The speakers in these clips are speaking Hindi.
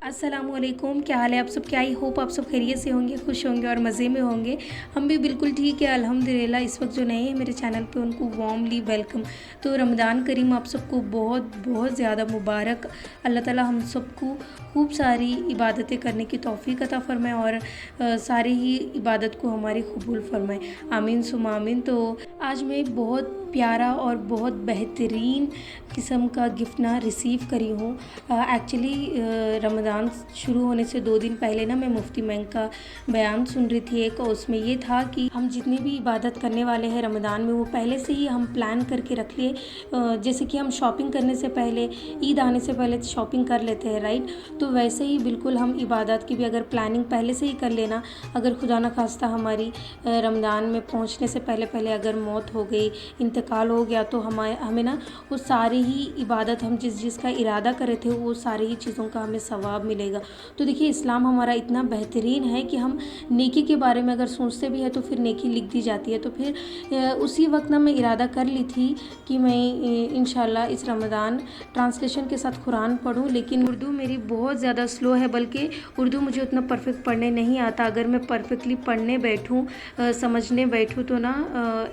अस्सलामुअलैकुम, क्या हाल है आप सब? क्या आई होप आप सब खैरियत से होंगे, खुश होंगे और मज़े में होंगे। हम भी बिल्कुल ठीक है अल्हम्दुलिल्लाह। इस वक्त जो नए हैं मेरे चैनल पे उनको वार्मली वेलकम। तो रमज़ान करीम आप सबको बहुत बहुत ज़्यादा मुबारक। अल्लाह ताला हम सबको खूब सारी इबादतें करने की तौफ़ीक अता फ़रमाए और सारी ही इबादत को हमारी कबूल फ़रमाए, आमीन सुम आमीन। तो आज मैं एक बहुत प्यारा और बहुत बेहतरीन किस्म का गिफ्ट ना रिसीव करी हूँ। एक्चुअली रमज़ान शुरू होने से 2 दिन पहले ना मैं मुफ्ती बैंक का बयान सुन रही थी एक, और उसमें ये था कि हम जितनी भी इबादत करने वाले हैं रमज़ान में वो पहले से ही हम प्लान करके रख लिए। जैसे कि हम शॉपिंग करने से पहले, ईद आने से पहले शॉपिंग कर लेते हैं, राइट। तो वैसे ही बिल्कुल हम इबादत की भी अगर प्लानिंग पहले से ही कर लेना, अगर खुदा न खास्ता हमारी रमज़ान में पहुँचने से पहले पहले अगर मौत हो गई, इंतकाल हो गया, तो हमें ना वो सारी ही इबादत हम जिस का इरादा करे थे वो सारी ही चीज़ों का हमें सवाब मिलेगा। तो देखिए इस्लाम हमारा इतना बेहतरीन है कि हम नेकी के बारे में अगर सोचते भी है तो फिर नेकी लिख दी जाती है। तो फिर उसी वक्त ना मैं इरादा कर ली थी कि मैं इंशाल्लाह इस रमज़ान ट्रांसलेशन के साथ कुरान पढ़ूँ, लेकिन उर्दू मेरी बहुत ज़्यादा स्लो है, बल्कि उर्दू मुझे उतना परफेक्ट पढ़ने नहीं आता। अगर मैं परफेक्टली पढ़ने बैठूँ, समझने बैठूँ तो ना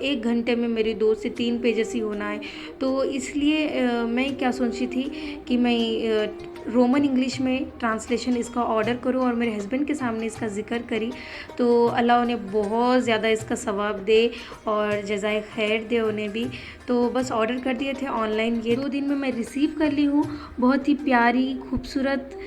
1 घंटे में मेरी 2 से 3 पेजेस ही होना है। तो इसलिए मैं क्या सोची थी कि मैं रोमन इंग्लिश में ट्रांसलेशन इसका ऑर्डर करूँ और मेरे हस्बैंड के सामने इसका ज़िक्र करी, तो अल्लाह उन्हें बहुत ज़्यादा इसका सवाब दे और जज़ाए खैर दे उन्हें भी। तो बस ऑर्डर कर दिए थे ऑनलाइन, ये 2 दिन में मैं रिसीव कर ली हूँ। बहुत ही प्यारी खूबसूरत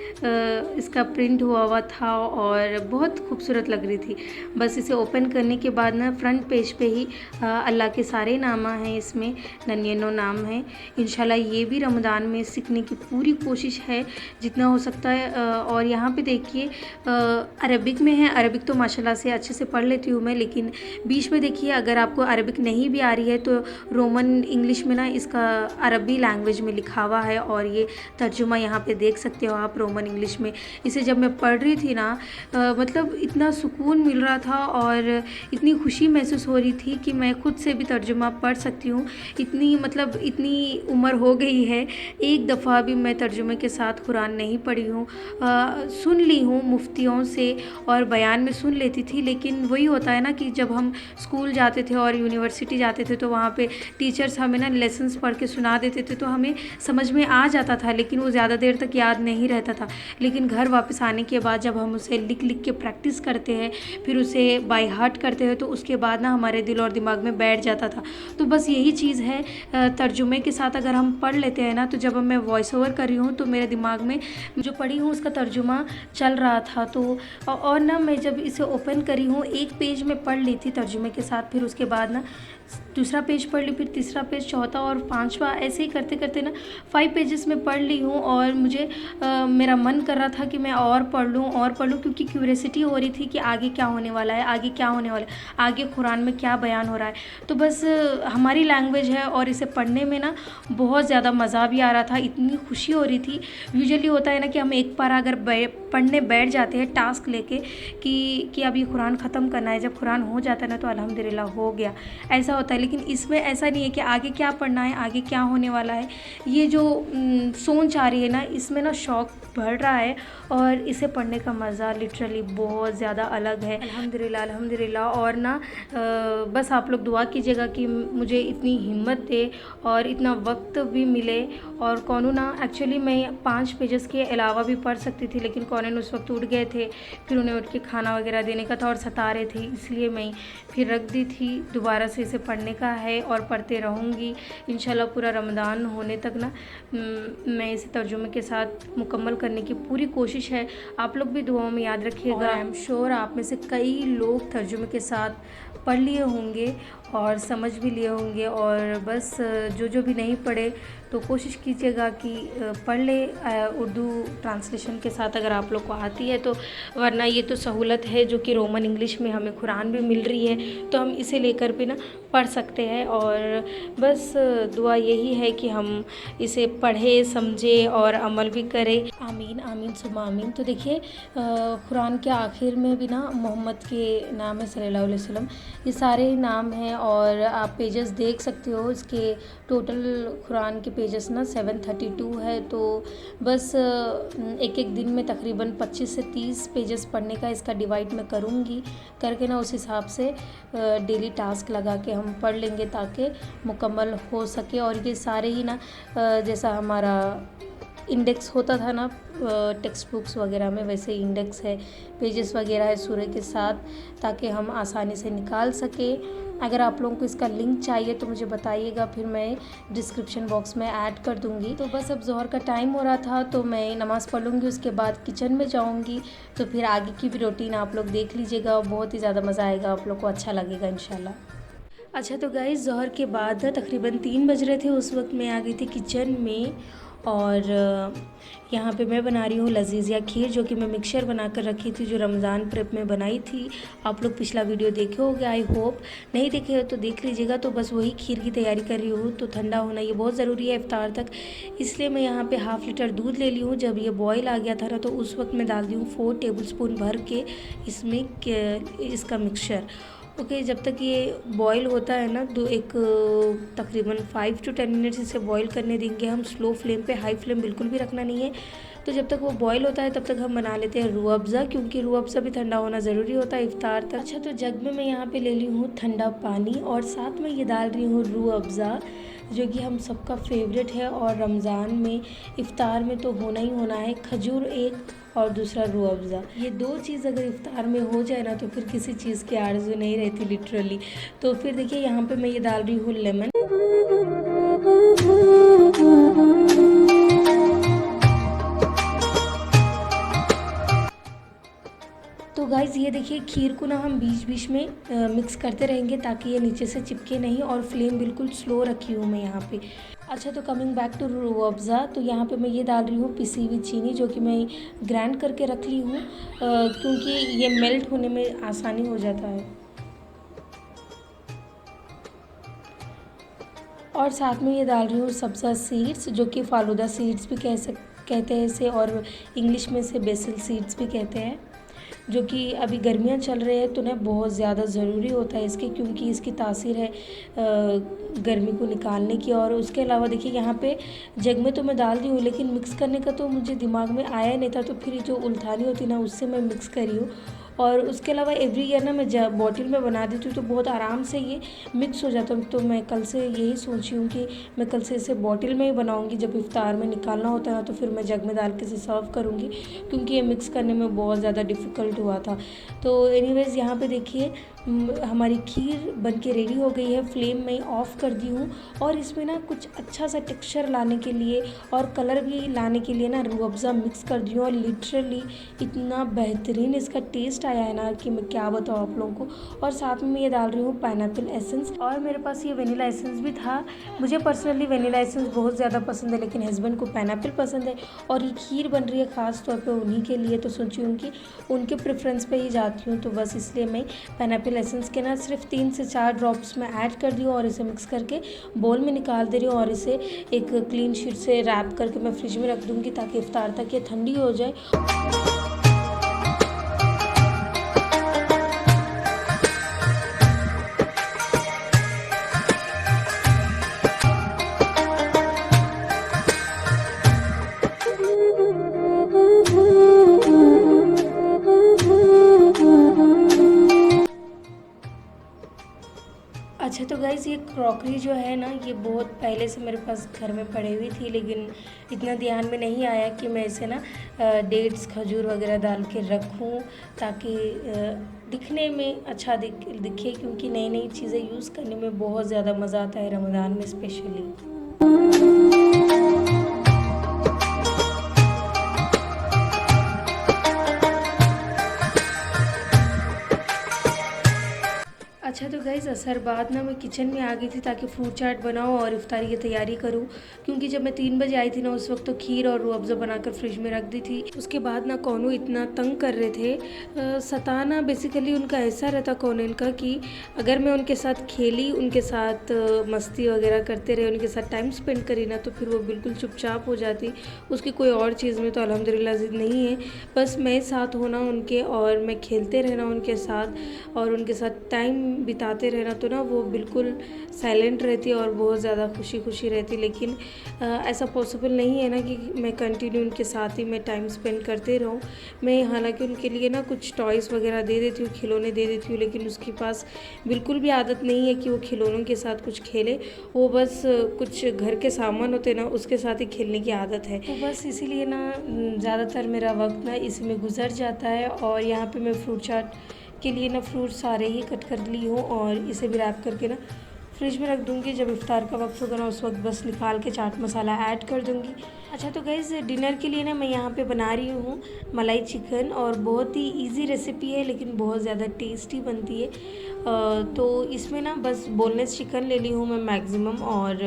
इसका प्रिंट हुआ था और बहुत खूबसूरत लग रही थी। बस इसे ओपन करने के बाद ना फ्रंट पेज पे ही अल्लाह के सारे नामा हैं, इसमें 99 नाम हैं। इंशाल्लाह ये भी रमज़ान में सीखने की पूरी कोशिश है जितना हो सकता है। और यहाँ पे देखिए अरबिक में है। अरबिक तो माशाल्लाह से अच्छे से पढ़ लेती हूँ मैं, लेकिन बीच में देखिए अगर आपको अरबिक नहीं भी आ रही है तो रोमन इंग्लिश में ना इसका अरबी लैंग्वेज में लिखा हुआ है और ये तर्जुमा यहाँ पे देख सकते हो आप रोमन इंग्लिश में। इसे जब मैं पढ़ रही थी ना मतलब इतना सुकून मिल रहा था और इतनी खुशी महसूस हो रही थी कि मैं खुद से भी तर्जुमा पढ़ सकती हूँ। इतनी उम्र हो गई है, एक दफ़ा भी मैं तर्जुमे के साथ कुरान नहीं पढ़ी हूँ। सुन ली हूँ मुफ्तियों से और बयान में सुन लेती थी, लेकिन वही होता है ना कि जब हम स्कूल जाते थे और यूनिवर्सिटी जाते थे तो वहाँ पे टीचर्स हमें ना लेसन्स पढ़ के सुना देते थे, तो हमें समझ में आ जाता था, लेकिन वो ज़्यादा देर तक याद नहीं रहता था। लेकिन घर वापस आने के बाद जब हम उसे लिख लिख के प्रैक्टिस करते हैं, फिर उसे बाय हार्ट करते हैं, तो उसके बाद ना हमारे दिल और दिमाग में बैठ जाता था। तो बस यही चीज़ है, तर्जुमे के साथ अगर हम पढ़ लेते हैं ना, तो जब मैं वॉइस ओवर कर रही हूँ तो मेरे दिमाग में जो पढ़ी हूँ उसका तर्जुमा चल रहा था। तो और ना मैं जब इसे ओपन करी हूँ, एक पेज में पढ़ ली थी तर्जुमे के साथ, फिर उसके बाद ना दूसरा पेज पढ़ ली, फिर तीसरा पेज, चौथा और 5वां, ऐसे ही करते करते ना 5 पेजेस में पढ़ ली हूँ। और मुझे मेरा मन कर रहा था कि मैं और पढ़ लूँ, क्योंकि क्यूरियोसिटी हो रही थी कि आगे क्या होने वाला है, आगे क्या होने वाला है, आगे कुरान में क्या बयान हो रहा है। तो बस हमारी लैंग्वेज है और इसे पढ़ने में ना बहुत ज़्यादा मज़ा भी आ रहा था, इतनी खुशी हो रही थी। यूजुअली होता है ना कि हम एक बार अगर पढ़ने बैठ जाते हैं टास्क लेके कि अब ये कुरान ख़त्म करना है, जब कुरान हो जाता है ना तो अल्हम्दुलिल्लाह हो गया, ऐसा होता है, लेकिन इसमें ऐसा नहीं है कि आगे क्या पढ़ना है, आगे क्या होने वाला है। ये जो सोच आ रही है ना, इसमें ना शौक़ बढ़ रहा है और इसे पढ़ने का मज़ा लिटरली बहुत ज़्यादा अलग है। अल्हम्दुलिल्लाह अल्हम्दुलिल्लाह। और ना बस आप लोग दुआ कीजिएगा कि मुझे इतनी हिम्मत दे और इतना वक्त भी मिले। और कौनू ना एक्चुअली मैं 5 पेजेस के अलावा भी पढ़ सकती थी, लेकिन कौन उस वक्त उठ गए थे, फिर उन्हें उठ के खाना वगैरह देने का था और सता रहे थे, इसलिए मैं फिर रख दी थी। दोबारा से इसे पढ़ने का है और पढ़ते रहूँगी इंशाल्लाह। पूरा रमज़ान होने तक ना मैं इसे तर्जुमे के साथ मुकम्मल करने की पूरी कोशिश है। आप लोग भी दुआओं में याद रखिएगा। आई एम श्योर आप में से कई लोग तर्जुमे के साथ पढ़ लिए होंगे और समझ भी लिए होंगे। और बस जो भी नहीं पढ़े तो कोशिश कीजिएगा कि पढ़ ले उर्दू ट्रांसलेशन के साथ अगर आप लोग को आती है तो, वरना ये तो सहूलत है जो कि रोमन इंग्लिश में हमें कुरान भी मिल रही है, तो हम इसे लेकर भी ना पढ़ सकते हैं। और बस दुआ यही है कि हम इसे पढ़ें, समझें और अमल भी करें। आमीन आमीन सुम्मा आमीन। तो देखिए कुरान के आखिर में भी ना मोहम्मद के नाम है सल्लल्लाहु अलैहि वसल्लम, ये सारे नाम हैं। और आप पेजेस देख सकते हो, इसके टोटल कुरान के पेजेस ना 732 है। तो बस एक दिन में तकरीबन 25 से 30 पेजेस पढ़ने का इसका डिवाइड मैं करूँगी, करके ना उस हिसाब से डेली टास्क लगा के हम पढ़ लेंगे ताकि मुकम्मल हो सके। और ये सारे ही ना जैसा हमारा इंडेक्स होता था ना टेक्स्ट बुक्स वगैरह में, वैसे इंडेक्स है, पेजेस वगैरह है सूरह के साथ, ताकि हम आसानी से निकाल सकें। अगर आप लोगों को इसका लिंक चाहिए तो मुझे बताइएगा, फिर मैं डिस्क्रिप्शन बॉक्स में ऐड कर दूंगी। तो बस अब ज़ोहर का टाइम हो रहा था तो मैं नमाज़ पढ़ लूँगी, उसके बाद किचन में जाऊँगी। तो फिर आगे की भी रूटीन आप लोग देख लीजिएगा, बहुत ही ज़्यादा मज़ा आएगा, आप लोग को अच्छा लगेगा इंशाल्लाह। अच्छा तो गाइस ज़ोहर के बाद तकरीबन 3 बज रहे थे, उस वक्त मैं आ गई थी किचन में। और यहाँ पे मैं बना रही हूँ लजीज़िया खीर, जो कि मैं मिक्सचर बना कर रखी थी, जो रमज़ान प्रेप में बनाई थी। आप लोग पिछला वीडियो देखे होंगे, आई होप, नहीं देखे हो तो देख लीजिएगा। तो बस वही खीर की तैयारी कर रही हूँ। तो ठंडा होना ये बहुत ज़रूरी है इफ्तार तक, इसलिए मैं यहाँ पे ½ लीटर दूध ले ली हूँ। जब ये बॉयल आ गया था ना, तो उस वक्त मैं डाल दी हूँ 4 टेबलस्पून भर के इसमें इसका मिक्सचर। ओके जब तक ये बॉईल होता है ना, तकरीबन 5 to 10 मिनट्स इसे बॉईल करने देंगे हम स्लो फ्लेम पे, हाई फ्लेम बिल्कुल भी रखना नहीं है। तो जब तक वो बॉईल होता है तब तक हम बना लेते हैं रूह अफ़ज़ा, क्योंकि रूह अफ़ज़ा भी ठंडा होना ज़रूरी होता है इफ्तार तक। अच्छा तो जग में मैं यहाँ पे ले ली हूँ ठंडा पानी और साथ में ये डाल रही हूँ रूह अफ़ज़ा, जो कि हम सबका फेवरेट है। और रमज़ान में इफ़्तार में तो होना ही होना है, खजूर एक और दूसरा रूह अफ़ज़ा। ये 2 चीज़ अगर इफ़्तार में हो जाए ना तो फिर किसी चीज़ की आरज़ू नहीं रहती लिटरली। तो फिर देखिए यहाँ पे मैं ये डाल रही हूँ लेमन। तो गाइज़ ये देखिए खीर को ना हम बीच बीच में मिक्स करते रहेंगे ताकि ये नीचे से चिपके नहीं, और फ्लेम बिल्कुल स्लो रखी हूँ मैं यहाँ पे। अच्छा तो coming back to Rooh Afza, तो यहाँ पे मैं ये डाल रही हूँ पिसी हुई चीनी, जो कि मैं ग्राइंड करके रख ली हूँ, क्योंकि ये मेल्ट होने में आसानी हो जाता है। और साथ में ये डाल रही हूँ सब्ज़ा सीड्स, जो कि फालूदा सीड्स भी कहते हैं इसे, और इंग्लिश में इसे बेसिल सीड्स भी कहते हैं, जो कि अभी गर्मियाँ चल रही है तो ना बहुत ज़्यादा ज़रूरी होता है इसके, क्योंकि इसकी तासीर है गर्मी को निकालने की। और उसके अलावा देखिए यहाँ पे जग में तो मैं डाल दी हूँ, लेकिन मिक्स करने का तो मुझे दिमाग में आया नहीं था, तो फिर जो उल्थानी होती ना उससे मैं मिक्स करी हूँ। और उसके अलावा एवरी ईयर ना मैं बॉटल में बना देती हूँ तो बहुत आराम से ये मिक्स हो जाता है। तो मैं कल से यही सोची हूँ कि मैं कल से इसे बॉटल में ही बनाऊँगी, जब इफ्तार में निकालना होता है ना तो फिर मैं जग में डाल के इसे सर्व करूँगी, क्योंकि ये मिक्स करने में बहुत ज़्यादा डिफ़िकल्ट हुआ था। तो एनीवेज़ यहाँ पे देखिए हमारी खीर बनके रेडी हो गई है, फ्लेम मैं ऑफ़ कर दी हूँ। और इसमें ना कुछ अच्छा सा टेक्सचर लाने के लिए और कलर भी लाने के लिए ना रूह अफ़ज़ा मिक्स कर दी हूँ, और लिटरली इतना बेहतरीन इसका टेस्ट आया है ना कि मैं क्या बताऊँ आप लोगों को। और साथ में ये डाल रही हूँ पाइनएप्पल एसेंस, और मेरे पास ये वनीला एसेंस भी था। मुझे पर्सनली वनीला एसेंस बहुत ज़्यादा पसंद है, लेकिन हस्बैंड को पाइनएप्पल पसंद है, और ये खीर बन रही है ख़ास तौर पे उन्हीं के लिए, तो सोची हूँ कि उनके प्रेफरेंस पे ही जाती हूँ। तो बस इसलिए मैं पाइनएप्पल एसेंस के ना सिर्फ 3 से 4 ड्रॉप्स में ऐड कर दी हूँ, और इसे मिक्स करके बोल में निकाल दे रही हूँ, और इसे एक क्लीन शीट से रैप करके मैं फ्रिज में रख दूँगी ताकि इफ्तार तक ये ठंडी हो जाए। ये क्रॉकरी जो है ना, ये बहुत पहले से मेरे पास घर में पड़ी हुई थी, लेकिन इतना ध्यान में नहीं आया कि मैं इसे ना डेट्स खजूर वगैरह डाल के रखूं, ताकि दिखने में अच्छा दिखे, क्योंकि नई नई चीज़ें यूज़ करने में बहुत ज़्यादा मज़ा आता है रमज़ान में स्पेशली। अच्छा तो गाइज़ असर बाद ना मैं किचन में आ गई थी ताकि फ्रूट चाट बनाऊँ और इफ्तारी की तैयारी करूँ, क्योंकि जब मैं 3 बजे आई थी ना, उस वक्त तो खीर और रूह अफ़ज़ा बनाकर फ्रिज में रख दी थी। उसके बाद ना कौनू इतना तंग कर रहे थे, सताना बेसिकली उनका ऐसा रहता कौन का कि अगर मैं उनके साथ खेली, उनके साथ मस्ती वगैरह करते रहे, उनके साथ टाइम स्पेंड करी ना, तो फिर वो बिल्कुल चुपचाप हो जाती। उसकी कोई और चीज़ में तो अल्हम्दुलिल्लाह ज़िद नहीं है, बस मैं साथ होना उनके और मैं खेलते रहना उनके साथ और उनके साथ टाइम बिताते रहना, तो ना वो बिल्कुल साइलेंट रहती और बहुत ज़्यादा खुशी खुशी रहती। लेकिन ऐसा पॉसिबल नहीं है ना कि मैं कंटिन्यू उनके साथ ही मैं टाइम स्पेंड करते रहूँ। मैं हालांकि उनके लिए ना कुछ टॉयज़ वगैरह दे देती हूँ, खिलौने दे देती हूँ, लेकिन उसके पास बिल्कुल भी आदत नहीं है कि वो खिलौनों के साथ कुछ खेले। वो बस कुछ घर के सामान होते ना, उसके साथ ही खेलने की आदत है। तो बस इसीलिए ना ज़्यादातर मेरा वक्त ना इसमें गुजर जाता है। और यहाँ पे मैं फ्रूट चाट के लिए ना फ्रूट सारे ही कट कर ली हूँ और इसे भी रैप करके ना फ्रिज में रख दूँगी। जब इफ्तार का वक्त होगा ना, उस वक्त बस निकाल के चाट मसाला ऐड कर दूँगी। अच्छा तो गाइज़ डिनर के लिए ना मैं यहाँ पे बना रही हूँ मलाई चिकन, और बहुत ही इजी रेसिपी है लेकिन बहुत ज़्यादा टेस्टी बनती है। तो इसमें ना बस बोनलेस चिकन ले ली हूँ मैं मैक्सिमम, और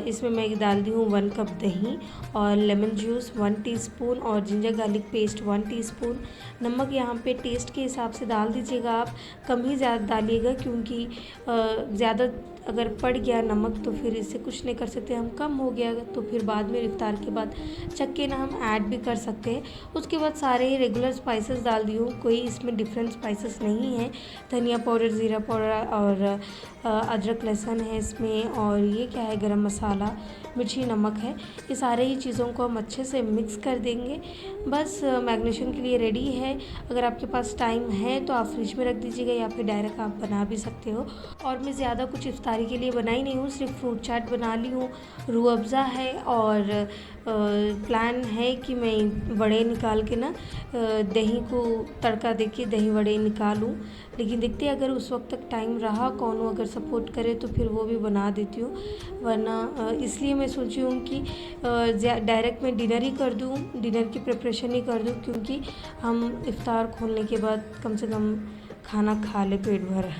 इसमें मैं डाल दी हूँ 1 कप दही और लेमन जूस 1 टीस्पून और जिंजर गार्लिक पेस्ट 1 टीस्पून। नमक यहाँ पे टेस्ट के हिसाब से डाल दीजिएगा, आप कम ही ज़्यादा डालिएगा, क्योंकि ज़्यादा अगर पड़ गया नमक तो फिर इससे कुछ नहीं कर सकते हम, कम हो गया तो फिर बाद में इफ्तार के बाद चख के ना हम ऐड भी कर सकते हैं। उसके बाद सारे ही रेगुलर स्पाइसेस डाल दी हूँ, कोई इसमें डिफरेंट स्पाइसेस नहीं है। धनिया पाउडर, ज़ीरा पाउडर और अदरक लहसुन है इसमें, और ये क्या है, गरम मसाला, मिर्ची, नमक है। ये सारे ही चीज़ों को हम अच्छे से मिक्स कर देंगे। बस मैरिनेशन के लिए रेडी है। अगर आपके पास टाइम है तो आप फ्रिज में रख दीजिएगा, या फिर डायरेक्ट आप बना भी सकते हो। और मैं ज़्यादा कुछ इफ्तारी के लिए बनाई नहीं हूँ, सिर्फ फ्रूट चाट बना ली हूँ, रूह अफ़ज़ा है, और प्लान है कि मैं वड़े निकाल के ना दही को तड़का देके दही वड़े निकालूँ। लेकिन देखते हैं, अगर उस वक्त तक टाइम रहा, कौन अगर सपोर्ट करे तो फिर वो भी बना देती हूँ, वरना इसलिए मैं सोची हूँ कि डायरेक्ट मैं डिनर ही कर दूँ, डिनर की प्रिपरेशन ही कर दूँ, क्योंकि हम इफ्तार खोलने के बाद कम से कम खाना खा ले पेट भर।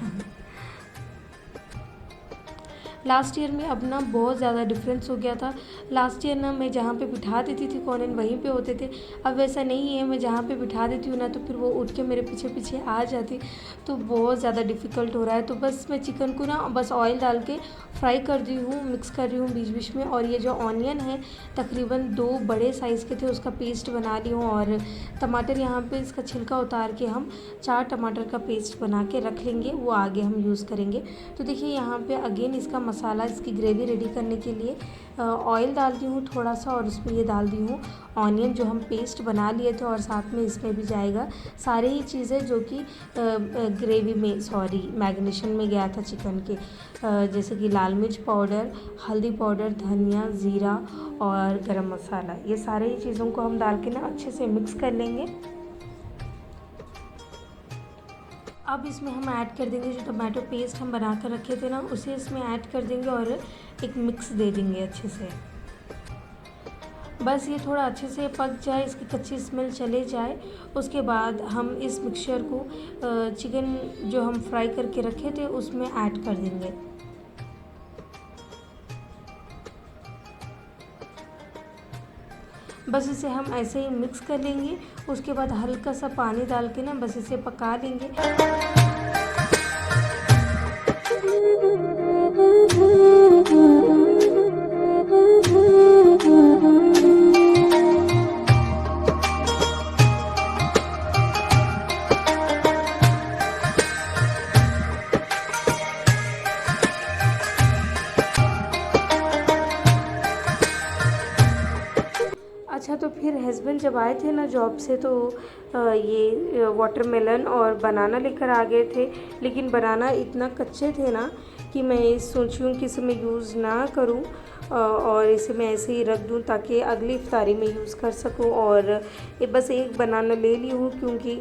लास्ट ईयर में अब ना बहुत ज़्यादा डिफरेंस हो गया था। लास्ट ईयर ना मैं जहाँ पे बिठा देती थी कौन वहीं पे होते थे, अब वैसा नहीं है। मैं जहाँ पे बिठा देती हूँ ना, तो फिर वो उठ के मेरे पीछे पीछे आ जाती, तो बहुत ज़्यादा डिफ़िकल्ट हो रहा है। तो बस मैं चिकन को ना बस ऑयल डाल के फ्राई कर दी हूँ, मिक्स कर रही हूँ बीच बीच में। और ये जो ऑनियन है तकरीबन 2 बड़े साइज़ के थे, उसका पेस्ट बना ली हूँ। और टमाटर यहाँ पे इसका छिलका उतार के हम 4 टमाटर का पेस्ट बना के रख लेंगे, वो आगे हम यूज़ करेंगे। तो देखिए यहाँ पे अगेन इसका मसाला, इसकी ग्रेवी रेडी करने के लिए ऑयल डाल दी हूँ थोड़ा सा, और उसमें ये डाल दी हूँ ऑनियन जो हम पेस्ट बना लिए थे, और साथ में इसमें भी जाएगा सारी ही चीज़ें जो कि ग्रेवी में मैरिनेशन में गया था चिकन के, जैसे कि लाल मिर्च पाउडर, हल्दी पाउडर, धनिया, ज़ीरा और गरम मसाला। ये सारे ही चीज़ों को हम डाल के ना अच्छे से मिक्स कर लेंगे। अब इसमें हम ऐड कर देंगे जो टमाटो पेस्ट हम बना कर रखे थे ना, उसे इसमें ऐड कर देंगे और एक मिक्स दे देंगे अच्छे से। बस ये थोड़ा अच्छे से पक जाए, इसकी कच्ची स्मेल चले जाए, उसके बाद हम इस मिक्सचर को चिकन जो हम फ्राई करके रखे थे उसमें ऐड कर देंगे। बस इसे हम ऐसे ही मिक्स कर लेंगे। उसके बाद हल्का सा पानी डाल के ना बस इसे पका लेंगे। अच्छा तो फिर हस्बैंड जब आए थे ना जॉब से, तो ये वाटरमेलन और बनाना लेकर आ गए थे, लेकिन बनाना इतना कच्चे थे ना कि मैं सोची हूँ कि इसे मैं यूज़ ना करूँ और इसे मैं ऐसे ही रख दूँ ताकि अगली इफ्तारी में यूज़ कर सकूँ। और ये बस एक बनाना ले ली हूँ क्योंकि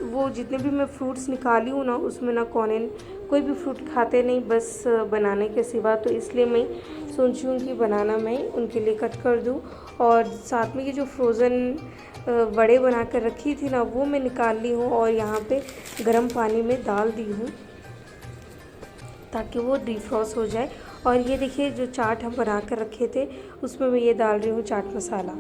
वो जितने भी मैं फ्रूट्स निकाली हूँ ना उसमें ना कौन कोई भी फ्रूट खाते नहीं बस बनाने के सिवा, तो इसलिए मैं सोची हूँ कि बनाना मैं उनके लिए कट कर दूँ। और साथ में ये जो फ्रोज़न वड़े बना कर रखी थी ना वो मैं निकाल ली हूँ और यहाँ पे गर्म पानी में डाल दी हूँ ताकि वो डिफ्रॉस्ट हो जाए। और ये देखिए जो चाट हम बना कर रखे थे उसमें मैं ये डाल रही हूँ चाट मसाला।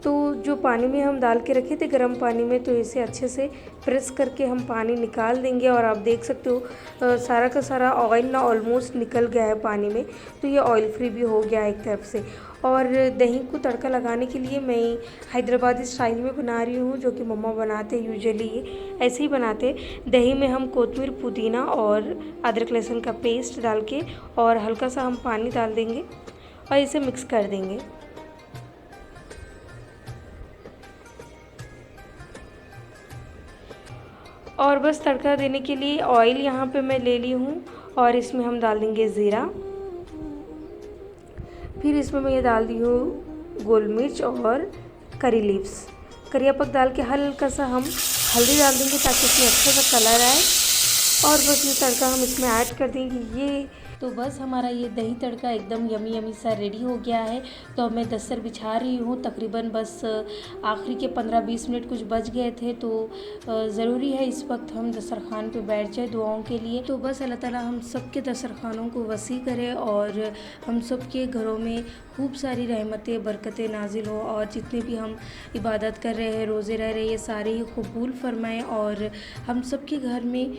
तो जो पानी में हम डाल के रखे थे गर्म पानी में, तो इसे अच्छे से प्रेस करके हम पानी निकाल देंगे। और आप देख सकते हो सारा का सारा ऑयल ना ऑलमोस्ट निकल गया है पानी में, तो ये ऑयल फ्री भी हो गया है एक तरफ से। और दही को तड़का लगाने के लिए मैं हैदराबादी स्टाइल में बना रही हूँ, जो कि मम्मा बनाते यूजुअली ऐसे ही बनाते। दही में हम कोतमीर, पुदीना और अदरक लहसुन का पेस्ट डाल के और हल्का सा हम पानी डाल देंगे और इसे मिक्स कर देंगे। और बस तड़का देने के लिए ऑयल यहाँ पे मैं ले ली हूँ और इसमें हम डाल देंगे ज़ीरा। फिर इसमें मैं ये डाल दी हूँ गोल मिर्च और करी लीव्स। करिया पत्ता डाल के हल्का सा हम हल्दी डाल देंगे ताकि इसमें अच्छा सा कलर आए। और बस ये तड़का हम इसमें ऐड कर देंगे। ये तो बस हमारा ये दही तड़का एकदम यमी यमी सा रेडी हो गया है। तो अब मैं दस्तर बिछा रही हूँ, तकरीबन बस आखिरी के 15-20 मिनट कुछ बच गए थे, तो ज़रूरी है इस वक्त हम दस्तरखान पे बैठ जाए दुआओं के लिए। तो बस अल्लाह ताला हम सब के दस्तरखानों को वसी करे और हम सब के घरों में खूब सारी रहमतें बरकतें नाजिल हो और जितने भी हम इबादत कर रहे हैं, रोज़े रह रहे हैं, ये सारे ही कबूल फरमाएँ और हम सब के घर में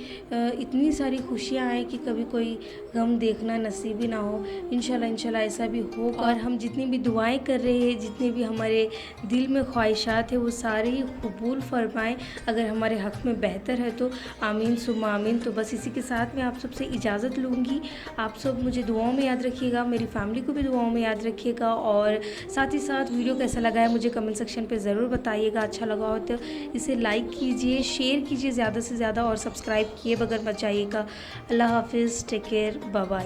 इतनी सारी खुशियाँ आएँ कि कभी कोई गम देखना नसीब ही ना हो। इंशाल्लाह ऐसा भी होगा। और हम जितनी भी दुआएं कर रहे हैं, जितने भी हमारे दिल में ख्वाहिशात है, वो सारे ही कबूल फरमाएँ। अगर हमारे हक़ में बेहतर है तो आमीन सुम्मा आमीन। तो बस इसी के साथ मैं आप सबसे इजाज़त लूँगी। आप सब मुझे दुआओं में याद रखिएगा, मेरी फैमिली को भी दुआओं में याद रखिएगा और साथ ही साथ वीडियो कैसा लगा है मुझे कमेंट सेक्शन पे ज़रूर बताइएगा। अच्छा लगा हो तो इसे लाइक कीजिए, शेयर कीजिए ज़्यादा से ज़्यादा और सब्सक्राइब किए बगैर मत जाइएगा। अल्लाह हाफिज़, टेक केयर, बाय बाय।